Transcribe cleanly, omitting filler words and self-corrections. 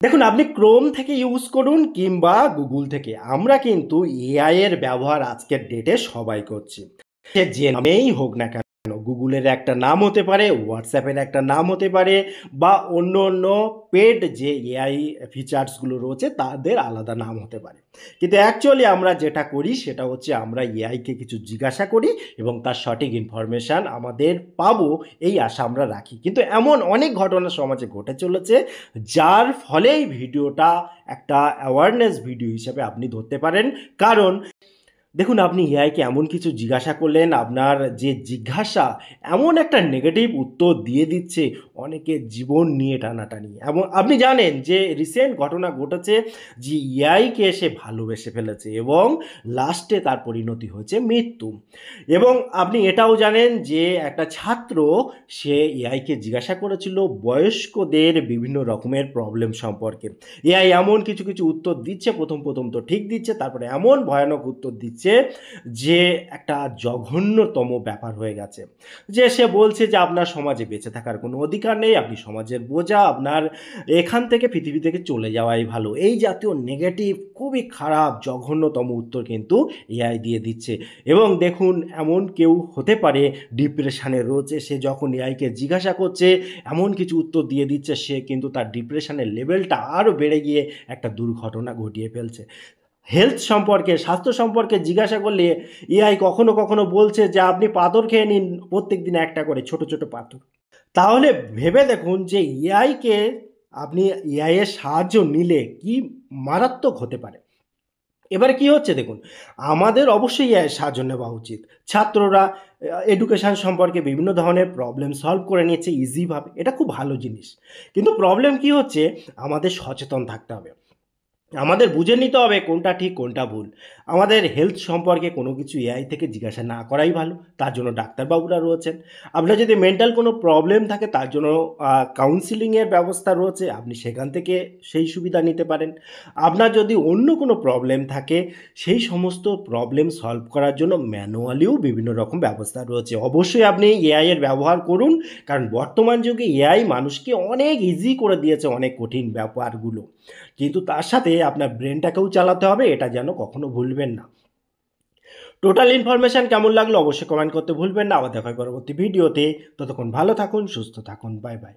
দেখুন, আপনি ক্রোম থেকে ইউজ করুন কিংবা গুগল থেকে, আমরা কিন্তু এআই এর ব্যবহার আজকের ডেটে সবাই করছি। সে যে নামেই হোক না কেন, গুগলের একটা নাম হতে পারে, হোয়াটসঅ্যাপের একটা নাম হতে পারে, বা অন্য অন্য পেড যে এআই ফিচার্সগুলো রয়েছে তাদের আলাদা নাম হতে পারে। কিন্তু অ্যাকচুয়ালি আমরা যেটা করি সেটা হচ্ছে আমরা এআইকে কিছু জিজ্ঞাসা করি এবং তার সঠিক ইনফরমেশান আমাদের পাবো এই আশা আমরা রাখি। কিন্তু এমন অনেক ঘটনা সমাজে ঘটে চলেছে, যার ফলে এই ভিডিওটা একটা অ্যাওয়ারনেস ভিডিও হিসেবে আপনি ধরতে পারেন। কারণ দেখুন, আপনি এআইকে এমন কিছু জিজ্ঞাসা করলেন, আপনার যে জিজ্ঞাসা এমন একটা নেগেটিভ উত্তর দিয়ে দিচ্ছে, অনেকের জীবন নিয়ে টানাটানি। এবং আপনি জানেন যে রিসেন্ট ঘটনা ঘটেছে যে এআইকে সে ভালোবেসে ফেলেছে এবং লাস্টে তার পরিণতি হয়েছে মৃত্যু। এবং আপনি এটাও জানেন যে একটা ছাত্র সে এআইকে জিজ্ঞাসা করেছিল বয়স্কদের বিভিন্ন রকমের প্রবলেম সম্পর্কে। এআই এমন কিছু কিছু উত্তর দিচ্ছে, প্রথম প্রথম তো ঠিক দিচ্ছে, তারপরে এমন ভয়ানক উত্তর দিচ্ছে যে একটা জঘন্যতম ব্যাপার হয়ে গেছে। যে সে বলছে যে আপনার সমাজে বেঁচে থাকার কোনো অধিকার নেই, আপনি সমাজের বোঝা, আপনার এখান থেকে পৃথিবী থেকে চলে যাওয়াই ভালো। এই জাতীয় নেগেটিভ খুবই খারাপ জঘন্যতম উত্তর কিন্তু এআই দিয়ে দিচ্ছে। এবং দেখুন, এমন কেউ হতে পারে ডিপ্রেশনে রয়েছে, সে যখন এআইকে জিজ্ঞাসা করছে এমন কিছু উত্তর দিয়ে দিচ্ছে, সে কিন্তু তার ডিপ্রেশনের লেভেলটা আরও বেড়ে গিয়ে একটা দুর্ঘটনা ঘটিয়ে ফেলছে। হেলথ সম্পর্কে, স্বাস্থ্য সম্পর্কে জিজ্ঞাসা করলে এআই কখনো কখনো বলছে যে আপনি পাথর খেয়ে নিন প্রত্যেক দিন একটা করে, ছোট ছোট পাথর। তাহলে ভেবে দেখুন যে এআইকে আপনি এআই এর সাহায্য নিলে কি মারাত্মক হতে পারে। এবারে কি হচ্ছে দেখুন, আমাদের অবশ্যই এর সাহায্য নেওয়া উচিত। ছাত্ররা এডুকেশন সম্পর্কে বিভিন্ন ধরনের প্রবলেম সলভ করে নিচ্ছে ইজিভাবে, এটা খুব ভালো জিনিস। কিন্তু প্রবলেম কি হচ্ছে, আমাদের সচেতন থাকতে হবে, আমাদের বুঝে নিতে হবে কোনটা ঠিক কোনটা ভুল। আমাদের হেলথ সম্পর্কে কোনো কিছু এআই থেকে জিজ্ঞাসা না করাই ভালো, তার জন্য ডাক্তারবাবুরা রয়েছেন। আপনার যদি মেন্টাল কোনো প্রবলেম থাকে তার জন্য কাউন্সিলিংয়ের ব্যবস্থা রয়েছে, আপনি সেখান থেকে সেই সুবিধা নিতে পারেন। আপনার যদি অন্য কোনো প্রবলেম থাকে, সেই সমস্ত প্রবলেম সলভ করার জন্য ম্যানুয়ালিও বিভিন্ন রকম ব্যবস্থা রয়েছে। অবশ্যই আপনি এআই এর ব্যবহার করুন, কারণ বর্তমান যুগে এআই মানুষকে অনেক ইজি করে দিয়েছে অনেক কঠিন ব্যাপারগুলো। কিন্তু তার সাথে আপনার ব্রেনটাকেও চালাতে হবে, এটা যেন কখনো ভুলবেন না। টোটাল ইনফরমেশন কেমন লাগলো অবশ্যই কমেন্ট করতে ভুলবেন না। আবার দেখা হয় পরবর্তী ভিডিওতে। ততক্ষণ ভালো থাকুন, সুস্থ থাকুন, বাই বাই।